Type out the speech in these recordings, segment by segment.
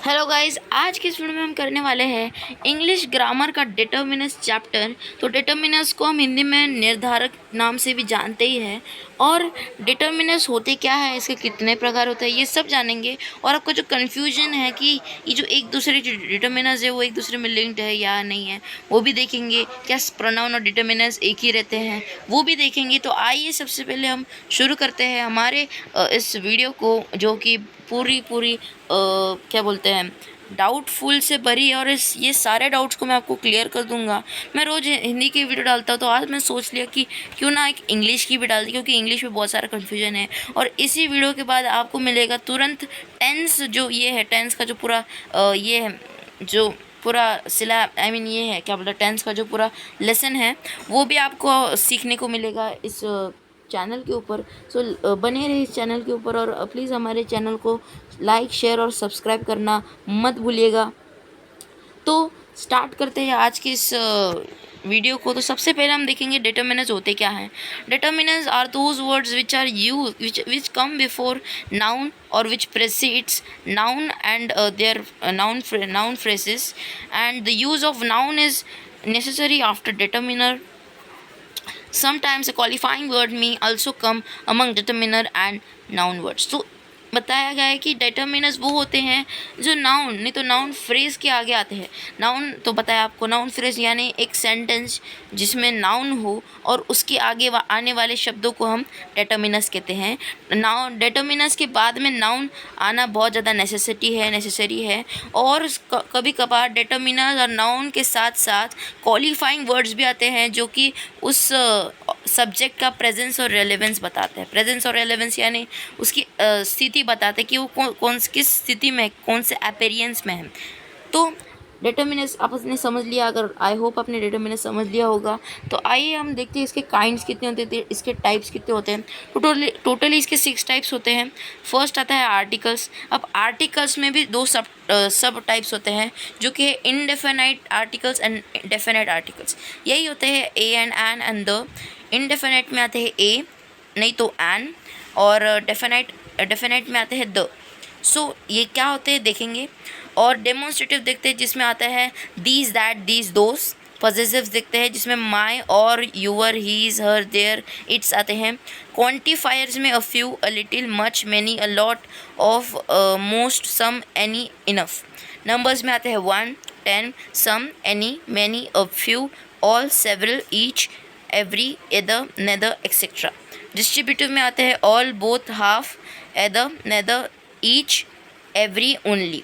Hello guys, आज के इस वीडियो में हम करने वाले हैं इंग्लिश ग्रामर का डिटर्मिनस चैप्टर। तो डिटर्मिनस को हम हिंदी में निर्धारक नाम से भी जानते ही हैं। और डिटर्मिनस होते क्या है, इसके कितने प्रकार होते हैं, ये सब जानेंगे। और आपको जो कन्फ्यूजन है कि ये जो एक दूसरे जो डिटर्मिनस है वो एक दूसरे में लिंक्ड है या नहीं है, वो भी देखेंगे। क्या प्रोनाउन और डिटर्मिनस एक ही रहते हैं, वो भी देखेंगे। तो आइए सबसे पहले हम शुरू करते हैं हमारे इस वीडियो को, जो कि पूरी क्या बोलते हैं, डाउटफुल से भरी। और ये सारे डाउट्स को मैं आपको क्लियर कर दूंगा। मैं रोज़ हिंदी की वीडियो डालता हूँ, तो आज मैं सोच लिया कि क्यों ना एक इंग्लिश की भी डाल दी, क्योंकि इंग्लिश में बहुत सारा कन्फ्यूजन है। और इसी वीडियो के बाद आपको मिलेगा तुरंत टेंस, जो ये है टेंस का जो पूरा ये है, जो पूरा सिला ये है क्या बोलते हैं, टेंस का जो पूरा लेसन है, वो भी आपको सीखने को मिलेगा इस चैनल के ऊपर। सो बने रहे इस चैनल के ऊपर, और प्लीज़ हमारे चैनल को लाइक, शेयर और सब्सक्राइब करना मत भूलिएगा। तो स्टार्ट करते हैं आज की इस वीडियो को। तो सबसे पहले हम देखेंगे डिटर्मिनर्स होते क्या हैं। Determiners are those words which are use which come before noun और which precedes noun and their noun phrases, and the use of noun is necessary after determiner. Sometimes a qualifying word may also come among determiner and noun words. तो बताया गया है कि determiners वो होते हैं जो नाउन नहीं तो नाउन फ्रेज के आगे आते हैं। नाउन तो बताया आपको, नाउन फ्रेज यानी एक सेंटेंस जिसमें नाउन हो और उसके आगे आने वाले शब्दों को हम डिटर्मिनर्स कहते हैं। नाउन डिटर्मिनर्स के बाद में नाउन आना बहुत ज़्यादा नेसेसरी है। और कभी कभार डिटर्मिनर्स और नाउन के साथ साथ क्वालिफाइंग वर्ड्स भी आते हैं, जो कि उस सब्जेक्ट का प्रेजेंस और रेलेवेंस बताते हैं। प्रेजेंस और रेलेवेंस यानी उसकी स्थिति बताते हैं कि वो किस स्थिति में, कौन से अपीयरेंस में है। तो डिटर्मिनस आपने समझ लिया, अगर आई होप आपने डिटर्मिनस समझ लिया होगा। तो आइए हम देखते हैं इसके काइंड्स कितने होते हैं, इसके टाइप्स कितने होते हैं। टोटली इसके 6 टाइप्स होते हैं। फर्स्ट आता है आर्टिकल्स। अब आर्टिकल्स में भी 2 सब टाइप्स होते हैं, जो कि indefinite articles and definite articles. यही होते हैं a and an and the. Indefinite में आते हैं ए, नहीं तो एन, और डेफिनाइट में आते हैं द। सो ये क्या होते हैं देखेंगे। और डेमोन्स्ट्रेटिव देखते हैं, जिसमें आता है these, that, these, those. Possessives देखते हैं, जिसमें माई और your, his, her, their, its आते हैं। क्वांटिफायर्स में a few, a little, much, many, a lot, of, most, some, any, enough. Numbers में आते हैं 1, 10, some, any, many, a few, all, several, each, every, either, neither, etcetera. Distributive में आते हैं all, both, half, either, neither, each, every, only.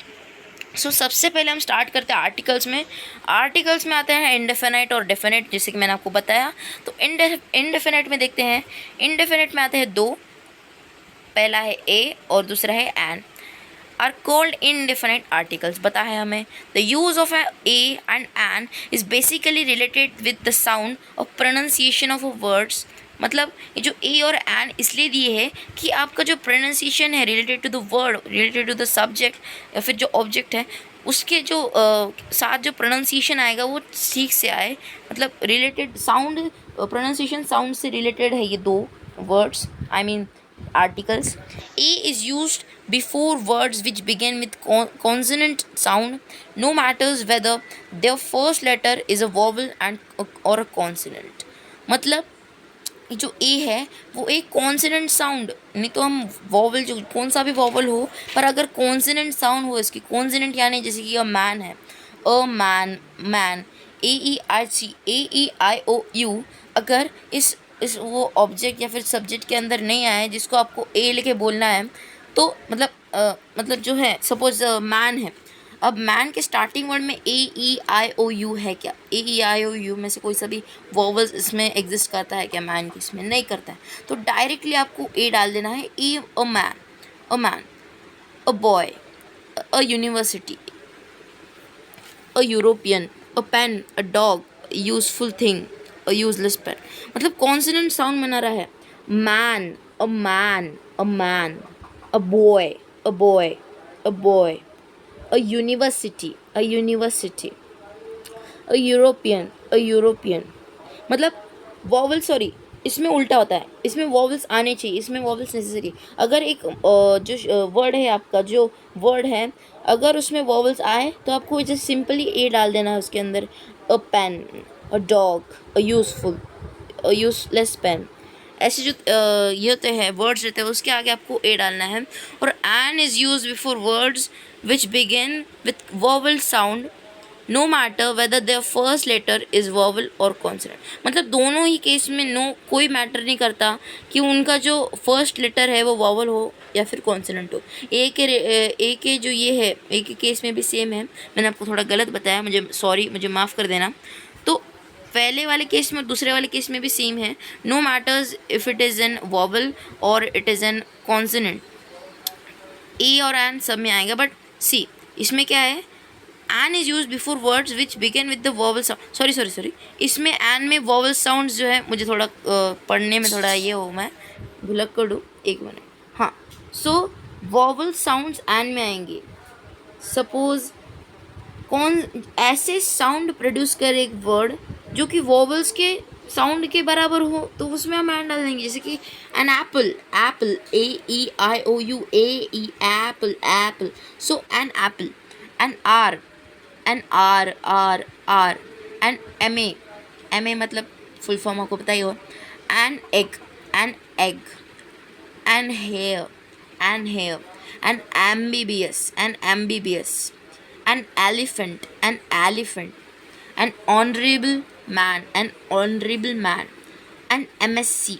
So सबसे पहले हम start करते हैं आर्टिकल्स में। आर्टिकल्स में आते हैं इंडेफिनाइट और डेफिनाइट, जैसे कि मैंने आपको बताया। तो इंडेफिनाइट में देखते हैं। इंडेफिनाइट में आते हैं 2, पहला है ए और दूसरा है an. Are called indefinite articles। पता है हमें, the use of a and an is basically related with the sound of pronunciation of words. मतलब ये जो ए और एन इसलिए दिए है कि आपका जो प्रोनाउंसिएशन है related to the word, related to the subject या फिर जो ऑब्जेक्ट है, उसके जो साथ जो प्रोनाउंसिएशन आएगा वो ठीक से आए। मतलब रिलेटेड साउंड, प्रोनाउंसिएशन साउंड से रिलेटेड है ये 2 words, articles. A is used before words which begin with consonant sound, no matters whether their first letter is a vowel or a consonant. मतलब जो ए है वो एक कॉन्सोनेंट साउंड, नहीं तो हम वॉवल, जो कौन सा भी वॉवल हो, पर अगर कॉन्सोनेंट साउंड हो इसकी, कॉन्सोनेंट यानी जैसे कि अ मैन है, a man, man, AEIC, AEIOU, अगर इस वो ऑब्जेक्ट या फिर सब्जेक्ट के अंदर नहीं आए जिसको आपको ए लेके बोलना है, तो मतलब जो है, सपोज मैन है। अब मैन के स्टार्टिंग वर्ड में AEIOU है क्या? AEIOU में से कोई सा भी वॉवल्स इसमें एग्जिस्ट करता है क्या? मैन की इसमें नहीं करता है। तो डायरेक्टली आपको ए डाल देना है। A, a man, a boy, a university, a European, a pen, a dog, useful thing, a useless pen. मतलब कॉन्सोनेंट साउंड बना रहा है। Man, a man, a man, a boy, a boy, a boy, a university, a university, a European, a European. मतलब vowel, sorry, इसमें उल्टा होता है, इसमें वॉवल्स आने चाहिए, इसमें वॉवल्स नेसेसरी। अगर एक जो वर्ड है, आपका जो वर्ड है, अगर उसमें वॉवल्स आए तो आपको जस्ट सिंपली ए डाल देना है उसके अंदर। A pen, a dog, a useful, a useless pen, ऐसे जो ये होते हैं वर्ड्स रहते हैं उसके आगे आपको ए डालना है। और an is use before words which begin with vowel sound no matter whether their first letter is vowel और कॉन्सोनेंट। मतलब दोनों ही केस में नो कोई मैटर नहीं करता कि उनका जो फर्स्ट लेटर है वो वॉवल हो या फिर कॉन्सोनेंट हो। ए के जो ये है, ए के केस में भी सेम है। मैंने आपको थोड़ा गलत बताया, मुझे सॉरी, मुझे माफ़ कर देना। तो पहले वाले केस में और दूसरे वाले केस में भी सेम है। No matters if it is an vowel और it is an consonant, a और एन सब में आएगा। बट सी इसमें क्या है, an is use before words which begin with the vowel sound. Sorry, इसमें एन में वॉवल साउंड्स जो है, मुझे थोड़ा पढ़ने में थोड़ा ये हो, मैं भुलक कर दूँ, एक मिनट। हाँ, सो वॉवल साउंड्स एन में आएंगे। सपोज कौन ऐसे साउंड प्रोड्यूस करे एक वर्ड जो कि वॉवल्स के साउंड के बराबर हो, तो उसमें हम एन डाल देंगे। जैसे कि an apple, apple, AEIOU, AE apple, apple, so an apple. An R, an R R R, an MA मतलब फुल फॉर्म आपको पता ही हो। An egg, an egg, an hair, an hair, an MBBS, an elephant, an honorable man, an MSc,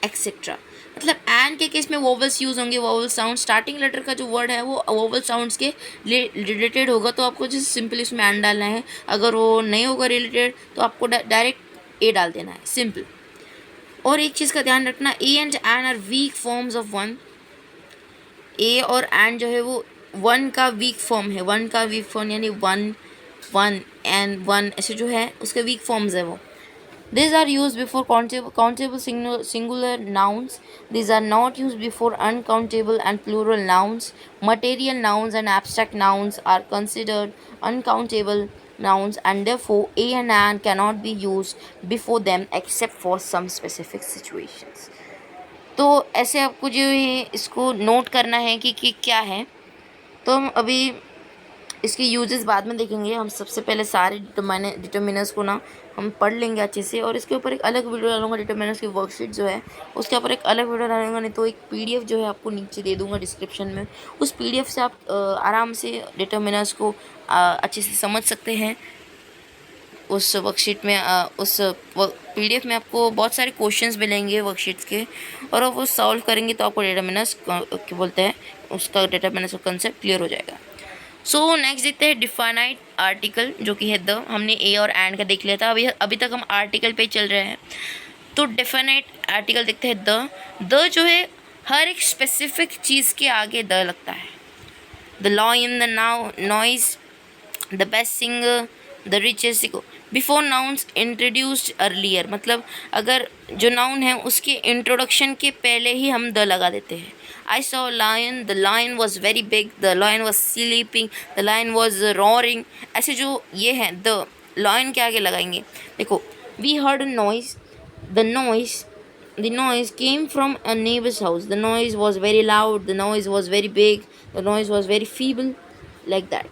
etcetera. मतलब an के case में vowels use होंगे, vowel sound. Starting letter का जो वर्ड है वो वोवल साउंड्स के रिलेटेड होगा, तो आपको जैसे सिंपली उसमें एन डालना है। अगर वो नहीं होगा रिलेटेड तो आपको डायरेक्ट ए डाल देना है, सिंपल। और एक चीज़ का ध्यान रखना, a and an are weak forms of one. A और एंड जो है वो वन का वीक फॉर्म है, वन का वीक फॉर्म यानी वन, वन एंड वन, ऐसे जो है उसके वीक फॉर्म्स है वो। These are used before countable singular nouns. These are not used before uncountable and plural nouns. Material nouns and abstract nouns are considered uncountable nouns, and therefore a and an cannot be used before them except for some specific situations. तो ऐसे आपको जो है इसको note करना है कि क्या है। तो हम अभी इसके यूजेस बाद में देखेंगे। हम सबसे पहले सारे डिटर्मिनर्स को ना हम पढ़ लेंगे अच्छे से, और इसके ऊपर एक अलग वीडियो डालूंगा। डिटर्मिनर्स की वर्कशीट जो है उसके ऊपर एक अलग वीडियो डालूंगा, नहीं तो एक PDF जो है आपको नीचे दे दूंगा डिस्क्रिप्शन में। उस PDF से आप आराम से डिटर्मिनर्स को अच्छे से समझ सकते हैं। उस वर्कशीट में उस PDF में आपको बहुत सारे क्वेश्चंस मिलेंगे वर्कशीट्स के, और आप वो सॉल्व करेंगे तो आपको डिटर्मिनर्स क्या बोलते हैं, उसका डिटर्मिनर्स का कंसेप्ट क्लियर हो जाएगा। सो नेक्स्ट देखते हैं डिफाइनाइट आर्टिकल, जो कि है द। हमने ए और एंड का देख लिया था, अभी तक हम आर्टिकल पे चल रहे हैं। तो डिफाइनाइट आर्टिकल देखते हैं द जो है हर एक स्पेसिफिक चीज़ के आगे द लगता है। The lion, the noise, the best singer, the richest, देखो बिफोर नाउन्स इंट्रोड्यूस्ड अर्लियर, मतलब अगर जो नाउन है उसके इंट्रोडक्शन के पहले ही हम द लगा देते हैं। I saw lion, the lion was very big, the lion was sleeping, the lion was roaring, ऐसे जो ये हैं द लायन के आगे लगाएंगे। देखो we heard noise, the noise came from a neighbor's house, the noise was very loud, the noise was very big, the noise was very feeble, like that.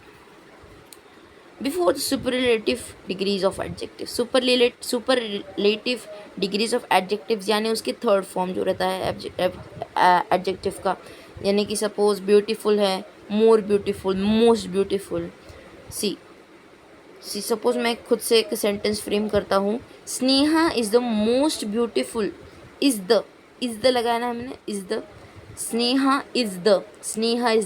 Before the superlative degrees of adjectives, superlative degrees of adjectives यानी उसकी third form जो रहता है adjective का, यानी कि suppose beautiful है, more beautiful, most beautiful. सी suppose मैं खुद से एक सेंटेंस फ्रेम करता हूँ, Sneha is the most beautiful, is the लगाया ना हमने, is the, Sneha is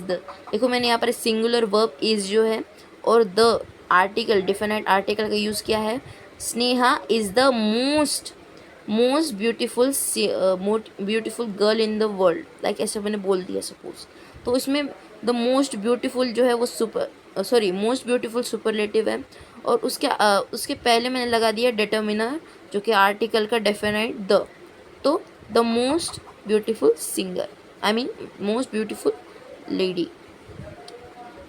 the. देखो मैंने यहाँ पर सिंगुलर वर्ब इज़ जो है और द आर्टिकल, डिफिनाइट आर्टिकल का यूज़ किया है। Sneha is the most beautiful girl in the world, like ऐसे मैंने बोल दिया सपोज। तो इसमें द मोस्ट ब्यूटीफुल जो है वो मोस्ट ब्यूटीफुल सुपरलेटिव है, और उसके पहले मैंने लगा दिया डिटर्मिनर जो कि आर्टिकल का डेफिनाइट द। तो the most beautiful singer, I mean most beautiful lady,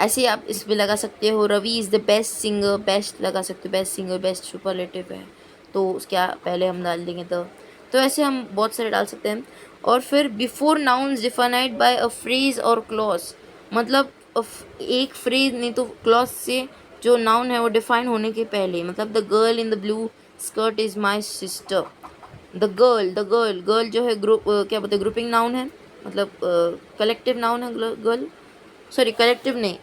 ऐसे आप इस पर लगा सकते हो। Ravi is the best singer, best लगा सकते हो, बेस्ट सिंगर बेस्ट सुपरलेटिव है, तो उसके पहले हम डाल देंगे द। तो ऐसे हम बहुत सारे डाल सकते हैं। और फिर before nouns defined by a phrase और क्लॉज, मतलब एक फ्रेज नहीं तो क्लॉज से जो नाउन है वो डिफाइन होने के पहले, मतलब the girl in the blue skirt is my sister. The girl जो है ग्रुप क्या बोलते हैं, ग्रुपिंग नाउन है, मतलब कलेक्टिव नाउन है। गर्ल, सॉरी कलेक्टिव नहीं,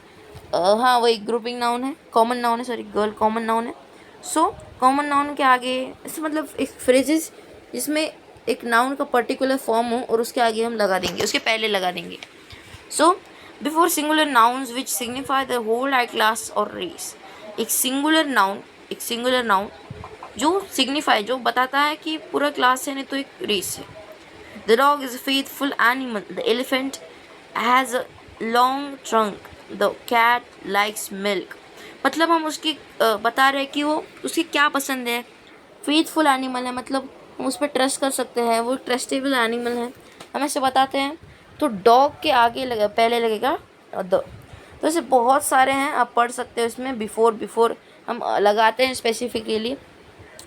हाँ वही ग्रुपिंग नाउन है, कॉमन नाउन है, सॉरी गर्ल कॉमन नाउन है। सो कॉमन नाउन के आगे ऐसे मतलब एक फ्रेजेस जिसमें एक नाउन का पर्टिकुलर फॉर्म हो और उसके आगे हम लगा देंगे, उसके पहले लगा देंगे। So before singular nouns which signify the whole I class और रेस। एक सिंगुलर नाउन जो सिग्निफाई, जो बताता है कि पूरा क्लास है नहीं तो एक रेस है। The dog is a faithful animal, the elephant has a long trunk, the cat likes milk. मतलब हम उसकी बता रहे हैं कि वो उसकी क्या पसंद है। फेथफुल एनिमल है, मतलब हम उस पर ट्रस्ट कर सकते हैं, वो ट्रस्टेबल एनिमल है, हम ऐसे बताते हैं। तो डॉग के आगे लगे पहले लगेगा द। तो ऐसे बहुत सारे हैं, आप पढ़ सकते हो इसमें। बिफोर हम लगाते हैं स्पेसिफिकली,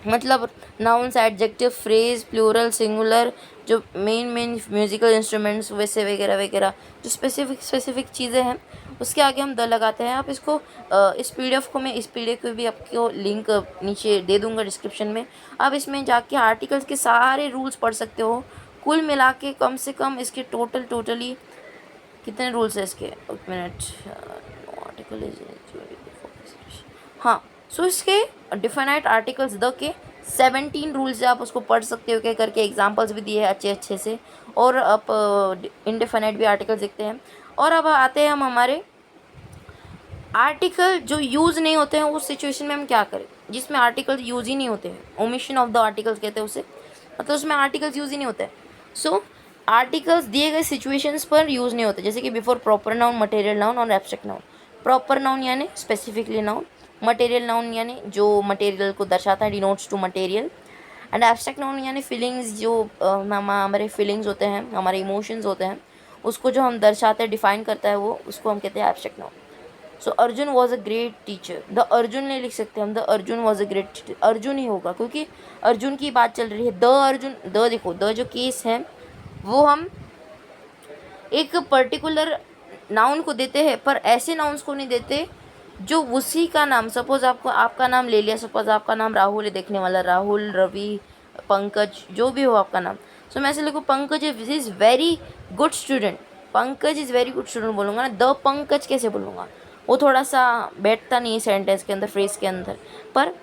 मतलब nouns, adjective, phrase, plural, singular, जो मेन म्यूजिकल इंस्ट्रूमेंट्स वैसे वगैरह वगैरह जो स्पेसिफिक चीज़ें हैं उसके आगे हम द लगाते हैं। आप इसको इस पीडीएफ को, मैं इस पीडीएफ को भी आपको लिंक नीचे दे दूंगा डिस्क्रिप्शन में। आप इसमें जाके आर्टिकल्स के सारे रूल्स पढ़ सकते हो। कुल मिला के कम से कम इसके टोटली कितने रूल्स है इसके, एक मिनट, आर्टिकल हाँ। सो इसके डिफाइनाइट आर्टिकल्स द के 17 रूल्स है, आप उसको पढ़ सकते हो क्या करके, एग्जांपल्स भी दिए हैं अच्छे से। और आप इनडिफाइनाइट भी आर्टिकल्स देखते हैं। और अब आते हैं हम हमारे आर्टिकल जो यूज़ नहीं होते हैं उस सिचुएशन में हम क्या करें, जिसमें आर्टिकल यूज़ ही नहीं होते हैं, ओमिशन ऑफ द आर्टिकल्स कहते हैं उसे, मतलब उसमें आर्टिकल्स यूज़ ही नहीं होते हैं। सो आर्टिकल्स दिए गए सिचुएशंस पर यूज़ नहीं होते, जैसे कि before proper noun, material noun और एब्स्ट्रैक्ट नाउन। प्रॉपर नाउन यानी स्पेसिफिकली नाउन, मटेरियल नाउन यानी जो मटेरियल को दर्शाता है, denotes to material, and abstract noun यानी फीलिंग्स, जो हमारे फीलिंग्स होते हैं, हमारे इमोशंस होते हैं, उसको जो हम दर्शाते हैं, डिफाइन करता है वो, उसको हम कहते हैं abstract noun. So Arjun was a great teacher, the Arjun नहीं लिख सकते हम, the Arjun was a great teacher, Arjun ही होगा क्योंकि अर्जुन की बात चल रही है। द अर्जुन, द देखो, द जो केस है वो हम एक पर्टिकुलर नाउन को देते हैं, पर ऐसे नाउन्स को नहीं देते जो उसी का नाम, सपोज आपको आपका नाम ले लिया, सपोज आपका नाम राहुल है, देखने वाला राहुल, रवि, पंकज, जो भी हो आपका नाम। सो मैं ऐसे लिखूँ Pankaj is very good student, Pankaj is very good student बोलूँगा ना, द पंकज कैसे बोलूँगा, वो थोड़ा सा बैठता नहीं है सेंटेंस के अंदर, फ्रेज के अंदर। पर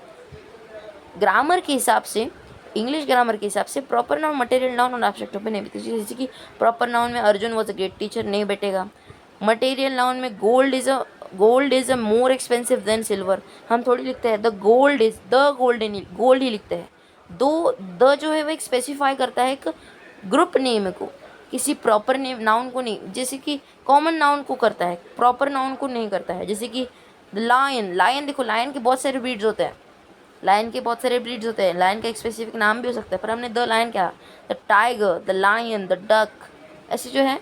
ग्रामर के हिसाब से, इंग्लिश ग्रामर के हिसाब से प्रॉपर नाउन, मटेरियल नाउन और एब्स्ट्रैक्ट पे नहीं बैठेगा। जैसे कि प्रॉपर नाउन में Arjun was a great teacher नहीं बैठेगा। मटेरियल नाउन में gold is a more expensive than silver, हम थोड़ी लिखते हैं the gold is, the golden, gold ही लिखते हैं। दो द जो है वो एक स्पेसिफाई करता है एक ग्रुप नेम को, किसी प्रॉपर नेम नाउन को नहीं, जैसे कि कॉमन नाउन को करता है, प्रॉपर नाउन को नहीं करता है। जैसे कि लायन, लायन देखो, लायन के बहुत सारे ब्रीड्स होते हैं, लायन के बहुत सारे ब्रीड्स होते हैं, लायन का एक स्पेसिफिक नाम भी हो सकता है, पर हमने द लायन क्या, the tiger, the lion, the duck, ऐसे जो है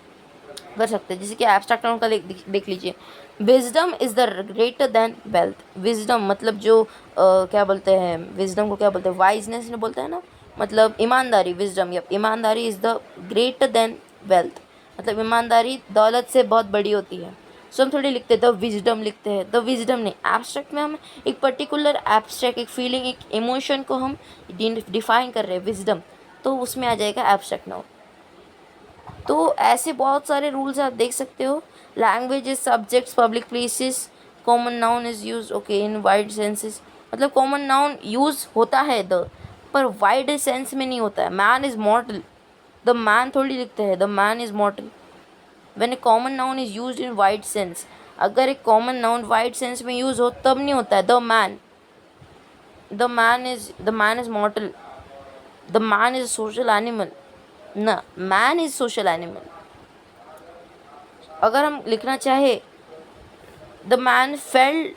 कर सकते हैं। जैसे कि एब्स्ट्रैक्ट नाउन का देख लीजिए, wisdom is the greater than wealth. Wisdom मतलब जो क्या बोलते हैं, विजडम को क्या बोलते हैं, वाइजनेस ने बोलते हैं ना, मतलब ईमानदारी, विजडम या ईमानदारी is the greater than wealth, मतलब ईमानदारी दौलत से बहुत बड़ी होती है। सो हम थोड़ी लिखते हैं द विजडम, लिखते हैं द विजडम नहीं। एब्स्ट्रैक्ट में हम एक पर्टिकुलर एब्स्ट्रैक्ट, एक फीलिंग, एक इमोशन को हम डिफाइन कर रहे हैं, विजडम, तो उसमें आ जाएगा एब्स्ट्रैक्ट नाउन। तो ऐसे बहुत सारे रूल्स आप देख सकते हो। Languages, subjects, public places, common noun is use okay in wide senses, मतलब कॉमन नाउन यूज़ होता है द, पर वाइड सेंस में नहीं होता है। मैन इज़ मॉर्टल, द मैन थोड़ी लिखते हैं the man is मॉर्टल। When A common noun is used in wide sense, अगर एक कॉमन नाउन वाइड सेंस में यूज़ हो तब नहीं होता है the man, the man is मॉर्टल, the man is social animal ना, मैन इज़ सोशल एनिमल। अगर हम लिखना चाहे the man fell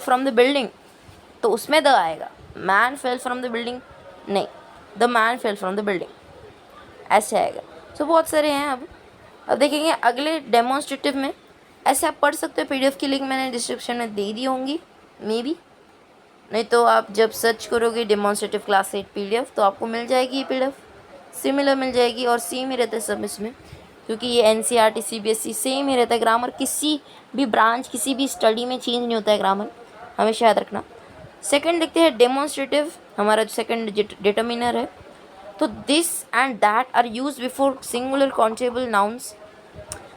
from the building, तो उसमें द आएगा, man fell from the building नहीं, the man fell from the building ऐसे आएगा। सो बहुत सारे हैं। अब देखेंगे अगले डेमोन्स्ट्रेटिव में, ऐसे आप पढ़ सकते हो। पीडीएफ की लिंक मैंने डिस्क्रिप्शन में दे दी होंगी मे बी। नहीं तो आप जब सर्च करोगे डेमोन्स्ट्रेटिव क्लास 8 PDF तो आपको मिल जाएगी ये PDF, सिमिलर मिल जाएगी। और सेम ही रहता है सब इसमें, क्योंकि ये NCERT CBSE सेम ही रहता है। ग्रामर किसी भी ब्रांच किसी भी स्टडी में चेंज नहीं होता है ग्रामर, हमेशा याद रखना। सेकंड देखते हैं डेमोन्स्ट्रेटिव, हमारा जो सेकंड डिटर्मिनर है। तो this and that are use before singular countable nouns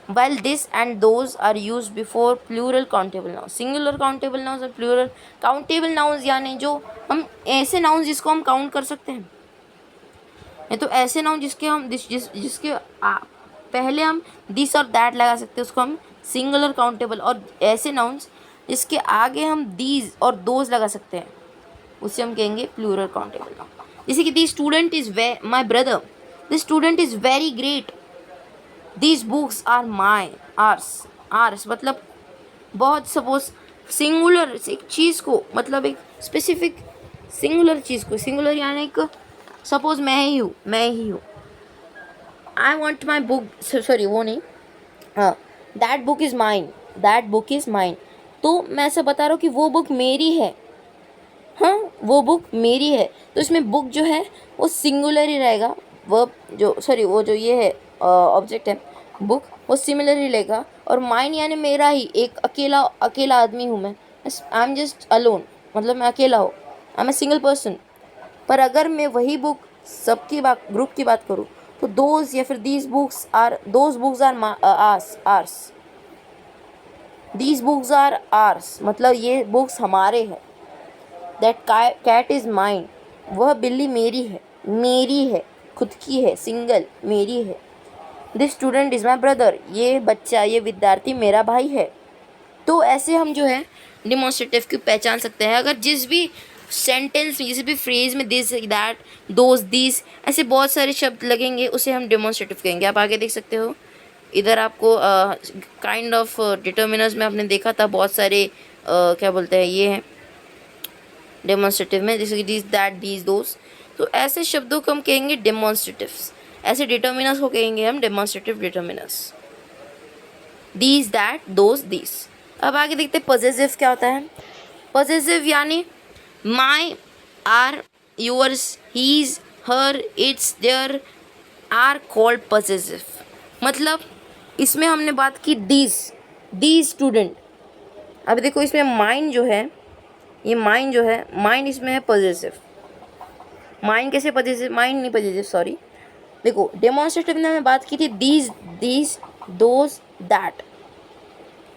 while this and those are used before plural countable nouns। Singular countable nouns और प्लूरल काउंटेबल नाउन्स यानी जो हम ऐसे नाउन्स जिसको हम काउंट कर सकते हैं, नहीं तो ऐसे नाउन जिसके हम जिसके पहले हम दिस और दैट लगा सकते हैं उसको हम सिंगुलर काउंटेबल, और ऐसे नाउन्स जिसके आगे हम दीज और दोज लगा सकते हैं उसे हम कहेंगे प्लूरल काउंटेबल नाउन। जैसे कि this student is my brother, this student is very great, these books are my ours मतलब बहुत, सपोज सिंगुलर एक चीज़ को, मतलब एक स्पेसिफिक सिंगुलर चीज़ को, सिंगुलर यानी एक सपोज मैं ही हूँ, I want my book, sorry वो नहीं, हाँ दैट बुक इज़ माइन, तो मैं ऐसा बता रहा हूँ कि वो बुक मेरी है, हाँ वो बुक मेरी है। तो इसमें बुक जो है वो सिंगुलर ही रहेगा, वो जो ये है ऑब्जेक्ट है बुक, वो सिमिलर ही लेगा। और माइन यानी मेरा ही, एक अकेला आदमी हूँ मैं, आई एम जस्ट अलोन, मतलब मैं अकेला हूँ, I am a single person. पर अगर मैं वही बुक सबकी बात, ग्रुप की बात करूँ, तो दोज या फिर those books are ours, these books are ours मतलब ये बुक्स हमारे हैं। दैट कैट इज़ माइन, वह बिल्ली मेरी है, खुद की है, सिंगल मेरी है। This student is my brother, ये बच्चा, ये विद्यार्थी मेरा भाई है। तो ऐसे हम जो है डिमॉन्स्ट्रेटिव की पहचान सकते हैं। अगर जिस भी सेंटेंस में, किसी भी फ्रेज में दिस दैट दोज दिस ऐसे बहुत सारे शब्द लगेंगे उसे हम डिमॉन्स्ट्रेटिव कहेंगे। आप आगे देख सकते हो, इधर आपको काइंड ऑफ डिटर्मिनर्स में आपने देखा था बहुत सारे क्या बोलते हैं ये हैं डेमोन्स्ट्रेटिव में, जैसे कि दिस दैट दीज दोस, तो ऐसे शब्दों को हम कहेंगे डेमोन्स्ट्रेटिव्स। ऐसे डिटर्मिनर्स को कहेंगे हम demonstrative determiners, these that those this. अब आगे देखते हैं पॉसेसिव क्या होता है। पॉसेसिव यानी my, our, yours, his, her, its, their are called possessive. मतलब इसमें हमने बात की दीज स्टूडेंट। अब देखो इसमें माइन जो है, ये माइन जो है, माइन इसमें है पॉसेसिव। माइन कैसे पॉसेसिव, माइन नहीं पॉसेसिव, सॉरी। देखो डेमोन्स्ट्रेटिव में बात की थी दीज दोज दैट,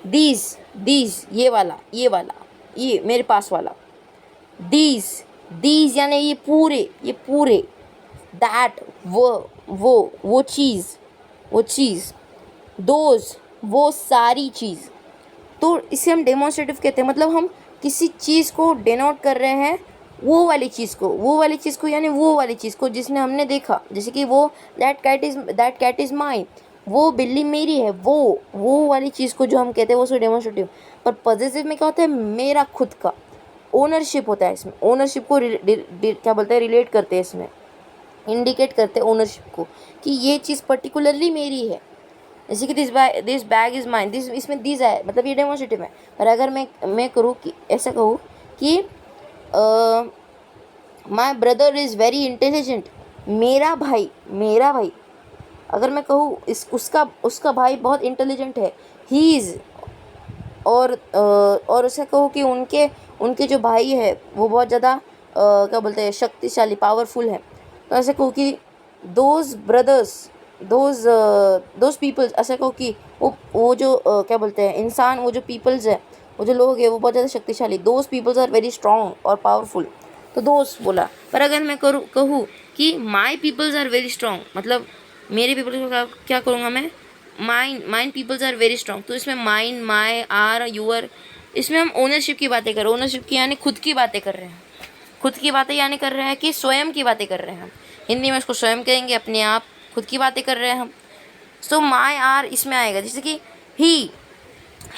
दीज ये वाला, ये मेरे पास वाला, दीज यानी ये पूरे, दैट वो चीज़, दोज वो सारी चीज़। तो इसे हम डेमोन्स्ट्रेटिव कहते हैं। मतलब हम किसी चीज़ को डिनोट कर रहे हैं, वो वाली चीज़ को यानी वो वाली चीज़ को जिसने हमने देखा। जैसे कि वो दैट कैट इज़ माइन, वो बिल्ली मेरी है, वो वाली चीज़ को जो हम कहते हैं वो सो डेमोन्स्ट्रेटिव। पर पॉसेसिव में क्या होता है, मेरा खुद का ओनरशिप होता है इसमें। ओनरशिप को क्या बोलते हैं, रिलेट करते हैं इसमें, इंडिकेट करते हैं ओनरशिप को कि ये चीज़ पर्टिकुलरली मेरी है। जैसे कि दिस बैग इज़ माइन, इसमें दिस है मतलब ये डेमोन्स्ट्रेटिव है। पर अगर मैं करूँ कि ऐसा कहूँ कि my brother is very intelligent, मेरा भाई, अगर मैं कहूँ उसका भाई बहुत इंटेलिजेंट है, ही इज़, और उसे कहूँ कि उनके जो भाई है वो बहुत ज़्यादा क्या बोलते हैं, शक्तिशाली, पावरफुल है, तो ऐसे कहूँ कि दोज ब्रदर्स, दोज पीपल्स, ऐसा कहो कि वो जो क्या बोलते हैं इंसान, वो जो पीपल्स है, वो जो लोग हैं वो बहुत ज़्यादा शक्तिशाली, those peoples are very strong और पावरफुल, तो दोस्त बोला। पर अगर मैं कहूँ कि my peoples are very strong, मतलब मेरे पीपल्स को क्या करूँगा मैं, mine peoples are very strong, तो इसमें माइन, माई, आर, यूअर, इसमें हम ओनरशिप की बातें कर रहे हैं। ओनरशिप की यानी खुद की बातें कर रहे हैं, खुद की बातें यानी कर रहे हैं कि स्वयं की बातें कर रहे हैं हम। हिंदी में इसको स्वयं कहेंगे, अपने आप, खुद की बातें कर रहे हैं हम। सो माई आर इसमें आएगा। जैसे कि ही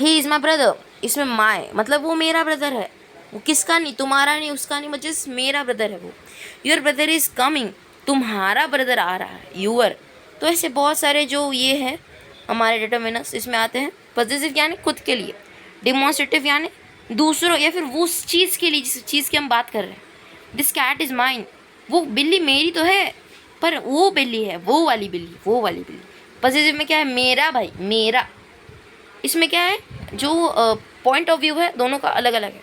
इज़ माई ब्रदर, इसमें माई मतलब वो मेरा ब्रदर है, वो किसका नहीं, तुम्हारा नहीं, उसका नहीं, मतलब मेरा ब्रदर है वो। योर ब्रदर इज़ कमिंग, तुम्हारा ब्रदर आ रहा है, यूअर। तो ऐसे बहुत सारे जो ये है हमारे डिटर्मिनर्स इसमें आते हैं। पॉसेसिव यानी खुद के लिए, डिमॉन्स्ट्रेटिव यानी दूसरों या फिर वो उस चीज़ के लिए जिस चीज़ की हम बात कर रहे हैं। दिस कैट इज़ माइन, वो बिल्ली मेरी तो है पर वो बिल्ली है, वो वाली बिल्ली, वो वाली बिल्ली। पॉजिटिव में क्या है, मेरा भाई, मेरा। इसमें क्या है, जो पॉइंट ऑफ व्यू है दोनों का अलग अलग है।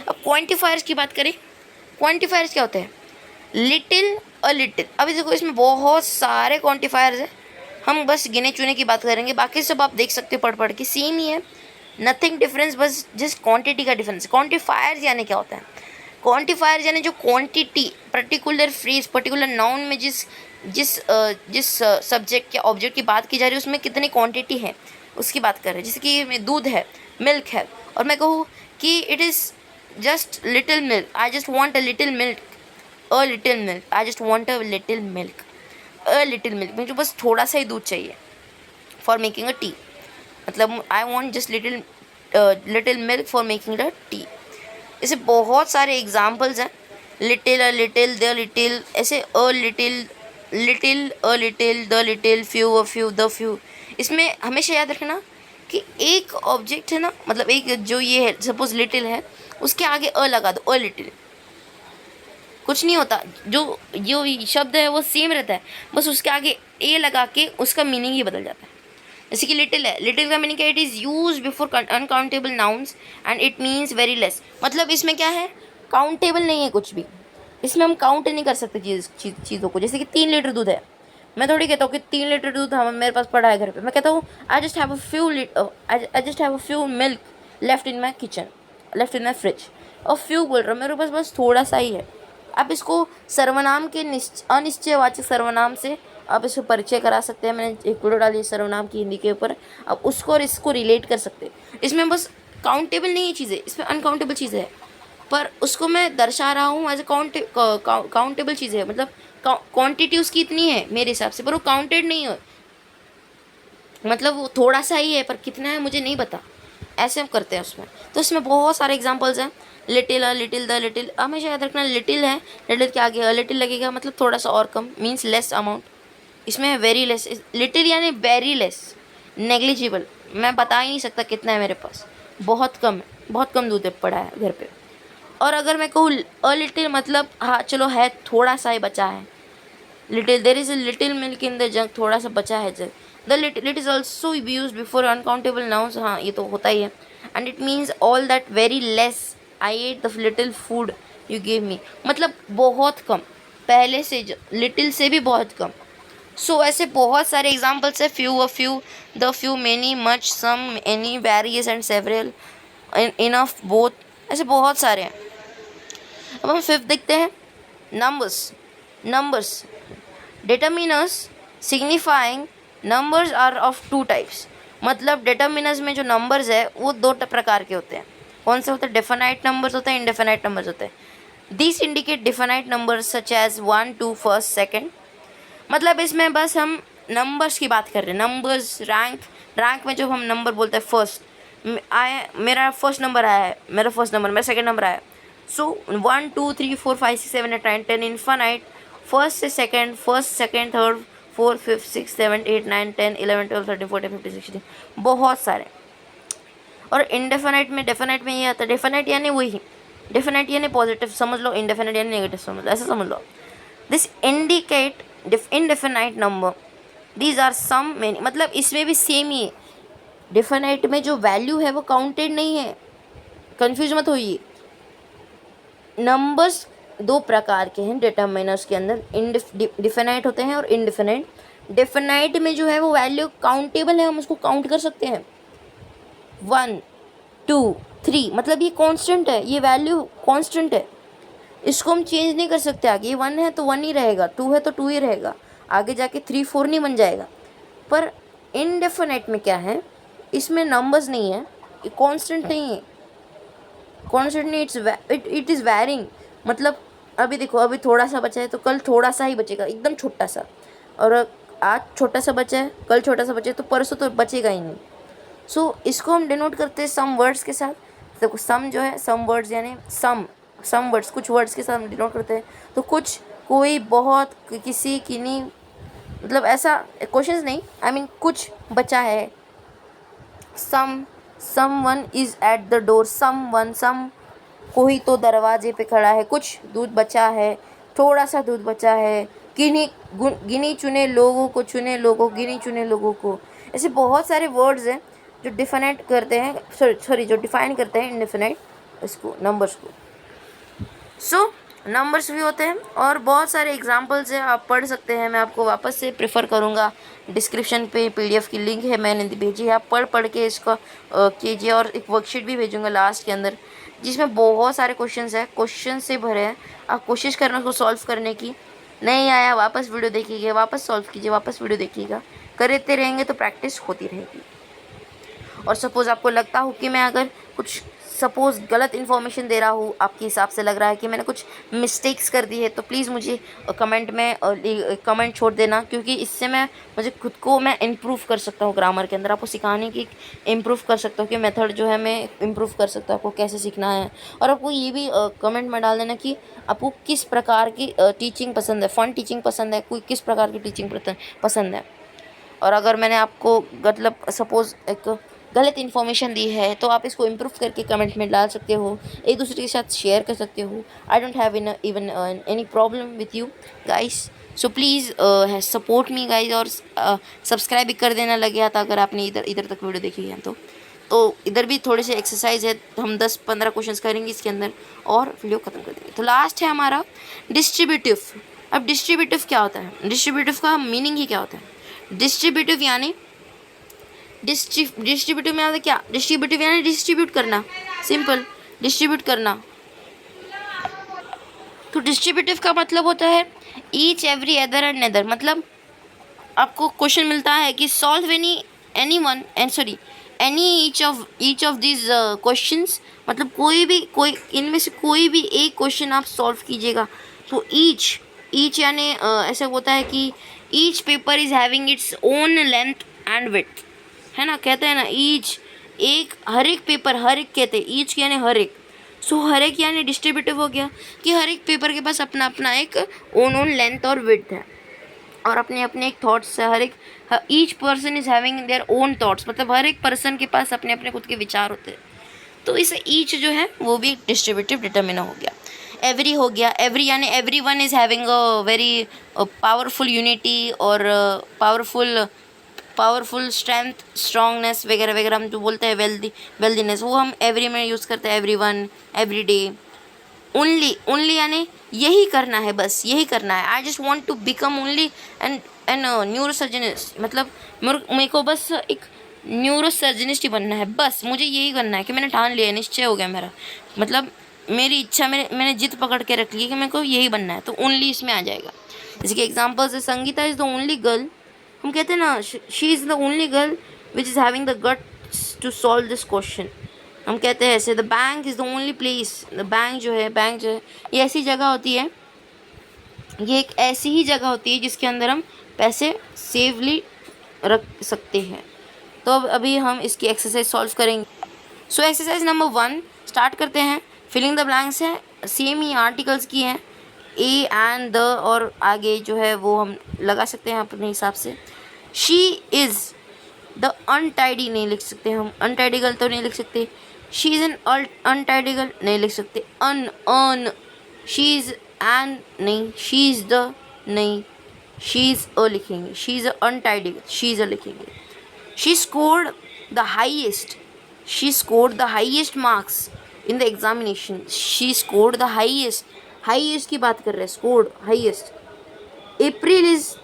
अब क्वांटिफायर्स की बात करें, क्वांटिफायर्स क्या होते हैं, लिटिल, अ लिटिल। अभी देखो इसमें बहुत सारे क्वांटिफायर्स हैं, हम बस गिने चुने की बात करेंगे, बाकी सब आप देख सकते हो पढ़ पढ़ के, सेम ही है, नथिंग डिफरेंस, बस जस्ट क्वांटिटी का डिफरेंस। क्वांटिफायर्स यानी क्या होता है, क्वांटिफायर्स यानी जो quantity, particular phrase, particular noun में जिस जिस जिस सब्जेक्ट या ऑब्जेक्ट की बात की जा रही है उसमें कितनी क्वांटिटी है उसकी बात कर रहे हैं। जैसे कि दूध है, मिल्क है, और मैं कहूँ कि it is just little milk, I just want a little milk, a little milk, I just want a little milk, a little milk, मुझे बस थोड़ा सा ही दूध चाहिए फॉर मेकिंग अ टी, मतलब I want just little little milk for making the tea. ऐसे बहुत सारे एग्जाम्पल्स हैं, little, a little, the little, ऐसे a little, little, a little, the little, few, a few, the few. इसमें हमेशा याद रखना कि एक ऑब्जेक्ट है ना, मतलब एक जो ये है, सपोज लिटिल है, उसके आगे अ लगा दो, अ लिटिल, कुछ नहीं होता, जो जो शब्द है वो सेम रहता है, बस उसके आगे ए लगा के उसका मीनिंग ही बदल जाता है। जैसे कि लिटिल है, लिटिल का मीनिंग क्या, it is use before uncountable nouns and it means very less. मतलब इसमें क्या है, काउंटेबल नहीं है कुछ भी, इसमें हम काउंट नहीं कर सकते चीज़ों को। जैसे कि 3 लीटर दूध है, मैं थोड़ी कहता हूँ कि 3 लीटर दूध हम मेरे पास पड़ा है घर पे, मैं कहता हूँ I just have a few milk left in my kitchen, left in my fridge, और फ्यू बोल रहा हूँ, मेरे पास बस थोड़ा सा ही है। आप इसको सर्वनाम के अनिश्चयवाचक सर्वनाम से आप इसको परिचय करा सकते हैं। मैंने एक वीडियो डाली है सर्वनाम की हिंदी के ऊपर, आप उसको और इसको रिलेट कर सकते हैं। इसमें बस काउंटेबल नहीं है चीज़ें, इसमें अनकाउंटेबल चीज़ें हैं, पर उसको मैं दर्शा रहा हूँ एज ए काउंटेबल चीज़ें है, मतलब क्वांटिटी उसकी इतनी है मेरे हिसाब से, पर वो काउंटेड नहीं है, मतलब वो थोड़ा सा ही है पर कितना है मुझे नहीं पता, ऐसे हम करते हैं उसमें। तो इसमें बहुत सारे एग्जांपल्स हैं, little, a little, the little, हमेशा याद रखना लिटिल है, लिटिल के आगे अ लिटिल लगेगा, मतलब थोड़ा सा और कम, मीन्स लेस अमाउंट। इसमें वेरी लेस, लिटिल यानी वेरी लेस, नेग्लिजिबल, मैं बता ही नहीं सकता कितना है मेरे पास, बहुत कम है, बहुत कम दूध पड़ा है घर पे। और अगर मैं कहूँ अ लिटिल, मतलब हाँ चलो है, थोड़ा सा ही बचा है, little, there is a little milk in the jug, थोड़ा सा बचा है jug. The little, it is also use before uncountable nouns, हाँ ये तो होता ही है, and it means all that very less, I ate the little food you give me, मतलब बहुत कम, पहले से लिटिल से भी बहुत कम। सो ऐसे बहुत सारे एग्जाम्पल्स है, few, a few, the few, many, much, some, any, various and several, enough, both, ऐसे बहुत सारे हैं। अब हम फिफ्थ देखते हैं, numbers. Numbers, determiners signifying numbers are of two types, मतलब डिटर्मिनर्स में जो नंबर्स है वो दो प्रकार के होते हैं। कौन से होते हैं, डेफिनाइट नंबर्स होते हैं, इनडेफिनाइट नंबर्स होते हैं। This indicate definite numbers such as 1, 2, first, second, मतलब इसमें बस हम नंबर्स की बात कर रहे हैं, नंबर्स, रैंक, रैंक में जब हम नंबर बोलते हैं फर्स्ट, आए मेरा फर्स्ट नंबर आया है, मेरा फर्स्ट नंबर, मेरा सेकंड नंबर आया, सो 1, 2, 3, 4, 5, 6, 7, 8, 9, 10 इनफाइनाइट, फर्स्ट से second, first, second, third, fourth, fifth, six, 7, 8, 9, 10, 11, 12, 13, 14, 15, 16, बहुत सारे। और इनडेफिनाइट में, डेफिनाइट में ये आता है, डेफिनाइट यानी वही, डेफिनाइट यानी पॉजिटिव समझ लो, इनडेफिनाइट यानी नेगेटिव समझ लो, ऐसा समझ लो। This indicate indefinite number, these are some many, मतलब इसमें भी सेम ही है, डेफिनाइट में जो वैल्यू है वो काउंटेड नहीं है, कंफ्यूज मत होइए। नंबर्स दो प्रकार के हैं डिटर्मिनर्स के अंदर, डिफिनाइट होते हैं और इनडिफिनाइट। डिफिनाइट में जो है वो वैल्यू काउंटेबल है, हम उसको काउंट कर सकते हैं, 1, 2, 3, मतलब ये कांस्टेंट है, ये वैल्यू कांस्टेंट है, इसको हम चेंज नहीं कर सकते। आगे ये 1 है तो 1 ही रहेगा, 2 है तो 2 ही रहेगा, आगे जाके 3, 4 नहीं बन जाएगा। पर इनडेफिनाइट में क्या है, इसमें नंबर्स नहीं है, ये कांस्टेंट नहीं है, कांस्टेंट नहीं, इट इज़ वैरिंग, मतलब अभी देखो, अभी थोड़ा सा बचा है तो कल थोड़ा सा ही बचेगा, एकदम छोटा सा, और आज छोटा सा बचा है, कल छोटा सा बचा है, तो परसों तो बचेगा ही नहीं। सो इसको हम डिनोट करते हैं सम वर्ड्स के साथ। देखो सम जो है, सम वर्ड्स यानी सम वर्ड्स, कुछ वर्ड्स के साथ हम डिनोट करते हैं, तो कुछ, कोई, बहुत, किसी, किन्हीं, मतलब ऐसा क्वेश्चंस नहीं, आई मीन कुछ बचा है, some, someone is at the door, someone, some कोई तो दरवाजे पे खड़ा है, कुछ दूध बचा है, थोड़ा सा दूध बचा है, गिनी चुने लोगों को, चुने लोगों, गिनी चुने लोगों को। ऐसे बहुत सारे वर्ड्स हैं जो डिफाइनेट करते हैं, सॉरी जो डिफाइन करते हैं इंडेफिनाइट इसको, नंबर्स को। सो नंबर्स भी होते हैं और बहुत सारे एग्जांपल्स हैं, आप पढ़ सकते हैं। मैं आपको वापस से प्रेफर करूँगा, डिस्क्रिप्शन पे पीडीएफ की लिंक है, मैंने भेजी है, आप पढ़ के इसका कीजिए। और एक वर्कशीट भी भेजूँगा लास्ट के अंदर, जिसमें बहुत सारे क्वेश्चंस हैं, क्वेश्चन से भरे हैं। आप कोशिश करना उसको सॉल्व करने की। नहीं आया वापस वीडियो देखिएगा, वापस सॉल्व कीजिए, वापस वीडियो देखिएगा, करते रहेंगे तो प्रैक्टिस होती रहेगी। और सपोज़ आपको लगता हो कि मैं अगर कुछ सपोज़ गलत इन्फॉर्मेशन दे रहा हूँ, आपके हिसाब से लग रहा है कि मैंने कुछ मिस्टेक्स कर दी है, तो प्लीज़ मुझे कमेंट में कमेंट छोड़ देना, क्योंकि इससे मुझे खुद को मैं इम्प्रूव कर सकता हूँ ग्रामर के अंदर। आपको सिखाने की इम्प्रूव कर सकता हूँ कि मेथड जो है मैं इम्प्रूव कर सकता हूँ, आपको कैसे सीखना है। और आपको ये भी कमेंट में डाल देना कि आपको किस प्रकार की टीचिंग पसंद है, फन टीचिंग पसंद है, कोई किस प्रकार की टीचिंग पसंद है। और अगर मैंने आपको मतलब सपोज़ एक गलत इन्फॉर्मेशन दी है, तो आप इसको इम्प्रूव करके कमेंट में डाल सकते हो, एक दूसरे के साथ शेयर कर सकते हो। I don't have even any problem with you guys. So please support me guys, और सब्सक्राइब भी कर देना लग गया था अगर आपने इधर तक वीडियो देखी है तो इधर भी थोड़े से एक्सरसाइज है, हम 10-15 क्वेश्चंस करेंगे इसके अंदर और वीडियो ख़त्म कर देंगे। तो लास्ट है हमारा डिस्ट्रीब्यूटिव। अब डिस्ट्रीब्यूटिव क्या होता है, डिस्ट्रीब्यूटिव का मीनिंग ही क्या होता है। डिस्ट्रीब्यूटिव यानी डिस्ट्रीब्यूटिव में आता क्या, डिस्ट्रीब्यूटिव यानी डिस्ट्रीब्यूट करना, सिंपल, डिस्ट्रीब्यूट करना। तो डिस्ट्रीब्यूटिव का मतलब होता है each, every, other and neither. मतलब आपको क्वेश्चन मिलता है कि solve any one and sorry any each of this questions, मतलब कोई इनमें से कोई भी एक क्वेश्चन आप सॉल्व कीजिएगा। तो ईच यानी ऐसा होता है कि each paper is having its own length and width, है ना, कहते हैं ना ईच, एक, हर एक पेपर, हर एक कहते हैं ईच यानी हर एक। सो हर एक यानी डिस्ट्रीब्यूटिव हो गया कि हर एक पेपर के पास अपना अपना एक ओन लेंथ और विड्थ है और अपने अपने एक थॉट्स है। हर एक each person is having their own thoughts, मतलब हर एक पर्सन के पास अपने अपने खुद के विचार होते हैं। तो इस ईच जो है वो भी डिस्ट्रीब्यूटिव डिटर्मिनर हो गया। एवरी हो गया, एवरी यानी every one is having a very powerful unity और पावरफुल स्ट्रेंथ, स्ट्रांगनेस वगैरह वगैरह, हम जो बोलते हैं वेल्दीनेस, वो हम एवरी में यूज़ करते हैं, every one, every day. Only यानी यही करना है, बस यही करना है। I just want to become only an neurosurgeonist, मतलब मेरे को बस एक न्यूरोसर्जनिस्ट ही बनना है, बस मुझे यही करना है कि मैंने ठान लिया है, निश्चय हो गया मेरा, मतलब मेरी इच्छा, मैंने जिद पकड़ के रख ली कि मेरे को यही बनना है, तो ओनली इसमें आ जाएगा। जैसे कि एग्जाम्पल्स है, Sangeeta is the only girl, हम कहते हैं ना she is the only girl which is having the guts to solve this question, हम कहते हैं ऐसे। The bank is the only place, the bank जो है ये ऐसी जगह होती है, ये एक ऐसी ही जगह होती है जिसके अंदर हम पैसे सेवली रख सकते हैं। तो अब अभी हम इसकी एक्सरसाइज सॉल्व करेंगे। सो एक्सरसाइज नंबर 1 स्टार्ट करते हैं। फिलिंग द ब्लैंक्स है, सेम ही आर्टिकल्स की हैं, ए एंड द, और आगे जो है वो हम लगा सकते हैं अपने हिसाब से। शी इज़ द अनटाइडी नहीं लिख सकते हम, अनटाइडी गर्ल तो नहीं लिख सकते। She is an untidy girl नहीं लिख सकते। अन शी इज़ एन नहीं, शी इज़ द नहीं, शी इज़ अ लिखेंगे, she is a untidy girl, she is a लिखेंगे। She scored the highest, she scored the highest marks in the examination, she scored the highest की बात कर रहे हैं, scored highest. April is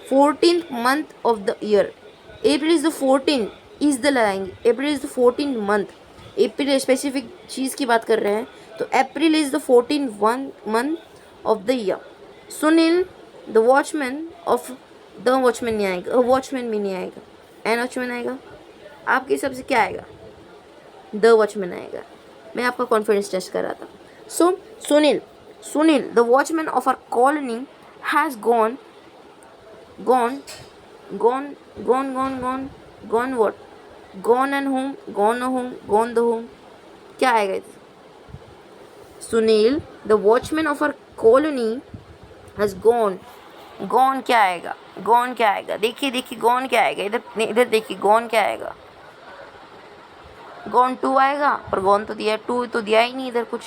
14th month of the year, April is the 14 is the लगाएंगे, April is the 14th month, April specific चीज़ की बात कर रहे हैं, तो April is the 14th month of the year. Sunil the watchman of, the watchman नहीं आएगा, वॉचमैन भी नहीं आएगा, एन वॉचमैन आएगा, आपके हिसाब से क्या आएगा, द वॉचमैन आएगा। मैं आपका कॉन्फिडेंस टेस्ट कर रहा था। So Sunil the watchman of our colony has gone what, gone and whom, gone the whom, क्या आएगा इधर? Sunil the watchman of our colony has gone क्या आएगा, गॉन क्या आएगा, देखिए गॉन क्या आएगा, इधर देखिए गॉन क्या आएगा, गॉन टू आएगा, पर गॉन तो दिया, टू तो दिया ही नहीं इधर कुछ।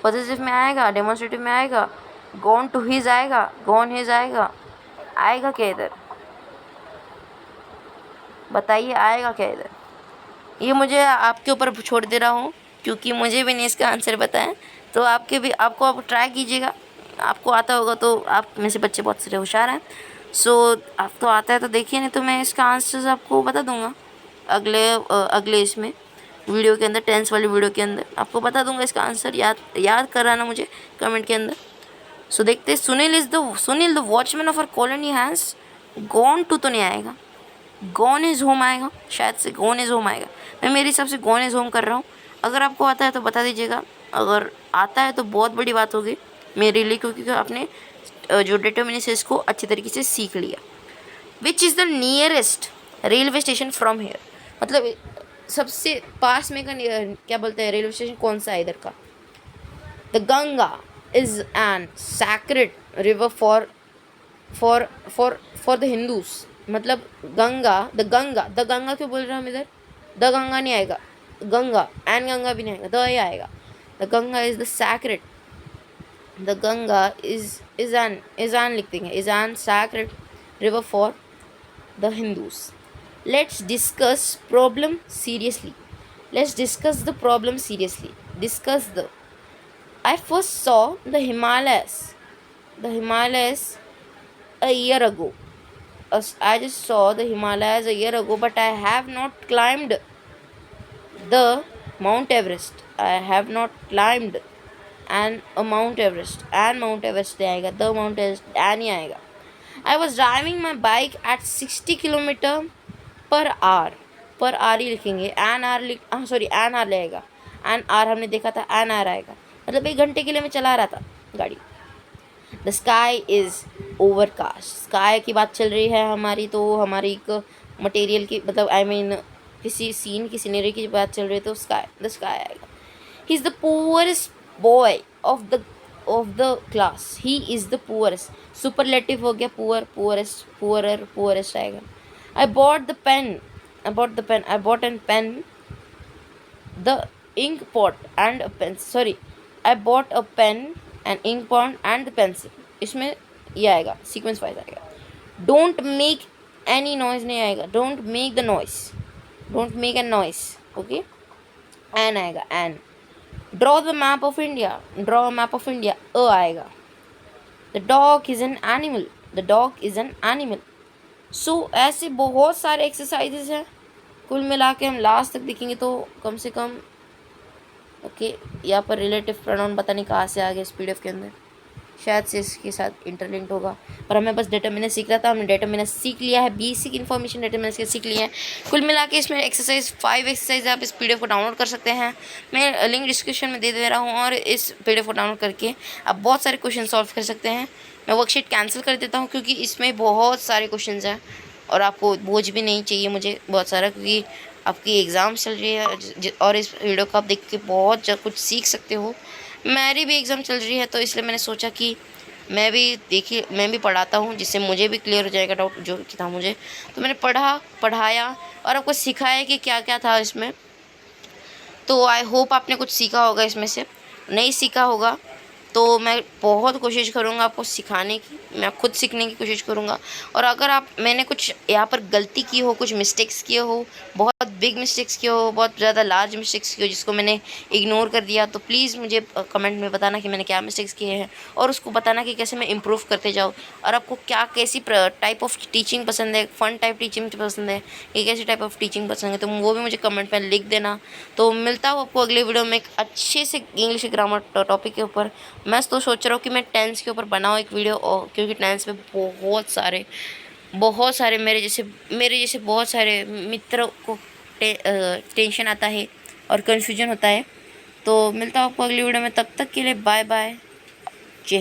पॉजिटिव में आएगा, डेमोन्स्ट्रेटिव में आएगा, गॉन टू हिज आएगा, गॉन हिज आएगा, आएगा क्या इधर? बताइए आएगा क्या इधर? ये मुझे आपके ऊपर छोड़ दे रहा हूँ, क्योंकि मुझे भी नहीं इसका आंसर पता है। तो आपको आप ट्राई कीजिएगा, आपको आता होगा तो। आप में से बच्चे बहुत सारे होशियार हैं, सो आपको आता है तो देखिए, नहीं तो मैं इसका आंसर आपको बता दूंगा अगले इसमें वीडियो के अंदर, टेंस वाली वीडियो के अंदर आपको बता दूंगा इसका आंसर। याद कराना मुझे कमेंट के अंदर। सो देखते, Sunil the watchman of our colony has gone to, तो नहीं आएगा, गॉन इज होम आएगा, शायद से गॉन इज होम आएगा। मैं मेरे हिसाब से गॉन इज होम कर रहा हूँ। अगर आपको आता है तो बता दीजिएगा, अगर आता है तो बहुत बड़ी बात होगी मेरे लिए, क्योंकि आपने जो डिटर्मिनेशन को अच्छी तरीके से सीख लिया। Which is the nearest railway station from here, मतलब सबसे पास में का क्या बोलते हैं, रेलवे स्टेशन कौन सा है इधर का? The Ganga is an sacred river for the Hindus, मतलब द गंगा क्यों बोल रहे हैं हम इधर? द गंगा नहीं आएगा, गंगा एन गंगा भी नहीं आएगा, द ही आएगा। The Ganga is the sacred, the Ganga is an लिख देंगे, is an sacred river for the Hindus. Let's discuss problem seriously, let's discuss the problem seriously. I first saw the Himalayas a year ago. I just saw the Himalayas a year ago, but I have not climbed the Mount Everest. I have not climbed Mount Everest. And Mount Everest आएगा, the Mount Everest नहीं आएगा. I was driving my bike at 60 kilometre पर are ही लिखेंगे, N R लगेगा, N R हमने देखा था, N R आएगा, मतलब 1 घंटे के लिए मैं चला रहा था गाड़ी। The sky is overcast, sky की बात चल रही है हमारी, तो हमारी एक मटेरियल की, मतलब किसी सीन की सीनरी की बात चल रही है, तो द स्काई आएगा। He is the poorest boy of the class, he is the poorest, superlative हो गया, पुअरेस्ट आएगा। I bought an pen, the ink pot and a pen. Sorry, I bought a pen, an ink pot and the pencil. इसमें ये आएगा, sequence wise आएगा। Don't make any noise नहीं आएगा, don't make the noise, don't make a noise, okay? An आएगा, an. Draw the map of India, a आएगा। The dog is an animal, सो ऐसे बहुत सारे एक्सरसाइजेज हैं, कुल मिला के हम लास्ट तक देखेंगे तो कम से कम ओके। यहाँ पर रिलेटिव प्रोनाउन पता नहीं कहाँ से आ गया इस पीडीएफ के अंदर, शायद से इसके साथ इंटरलिंक्ड होगा, पर हमें बस डिटर्मिनेंट सीख रहा था, हमने डिटर्मिनेंट सीख लिया है, बेसिक इन्फॉर्मेशन डिटर्मिनेंट के सीख लिया है। कुल मिला के इसमें 5 एक्सरसाइज आप इस पीडीएफ को डाउनलोड कर सकते हैं, मैं लिंक डिस्क्रिप्शन में दे दे रहा हूँ, और इस पीडीएफ को डाउनलोड करके आप बहुत सारे क्वेश्चन सॉल्व कर सकते हैं। मैं वर्कशीट कैंसिल कर देता हूँ, क्योंकि इसमें बहुत सारे क्वेश्चन हैं और आपको बोझ भी नहीं चाहिए मुझे बहुत सारा, क्योंकि आपकी एग्ज़ाम चल रही है और इस वीडियो को आप देख के बहुत कुछ सीख सकते हो। मेरी भी एग्ज़ाम चल रही है, तो इसलिए मैंने सोचा कि मैं भी पढ़ाता हूँ, जिससे मुझे भी क्लियर हो जाएगा डाउट जो कि था मुझे। तो मैंने पढ़ाया और आपको सिखाया कि क्या क्या था इसमें। तो आई होप आपने कुछ सीखा होगा इसमें से, नहीं सीखा होगा तो मैं बहुत कोशिश करूँगा आपको सिखाने की, मैं खुद सीखने की कोशिश करूँगा। और अगर मैंने कुछ यहाँ पर गलती की हो, कुछ मिस्टेक्स किए हो, बहुत बिग मिस्टेक्स किए हो, बहुत ज़्यादा लार्ज मिस्टेक्स किए हो जिसको मैंने इग्नोर कर दिया, तो प्लीज़ मुझे कमेंट में बताना कि मैंने क्या मिस्टेक्स किए हैं, और उसको बताना कि कैसे मैं इम्प्रूव करते जाऊँ। और आपको कैसी टाइप ऑफ टीचिंग पसंद है, फ़न टाइप टीचिंग पसंद है, कि कैसी टाइप ऑफ टीचिंग पसंद है, तो वो भी मुझे कमेंट में लिख देना। तो मिलता हूँ आपको अगले वीडियो में एक अच्छे से इंग्लिश ग्रामर टॉपिक के ऊपर। मैं तो सोच रहा हूँ कि मैं टेंस के ऊपर बनाऊँ एक वीडियो, और क्योंकि टेंस में बहुत सारे मेरे जैसे बहुत सारे मित्रों को टेंशन आता है और कन्फ्यूजन होता है। तो मिलता हूँ आपको अगली वीडियो में, तब तक के लिए बाय बाय।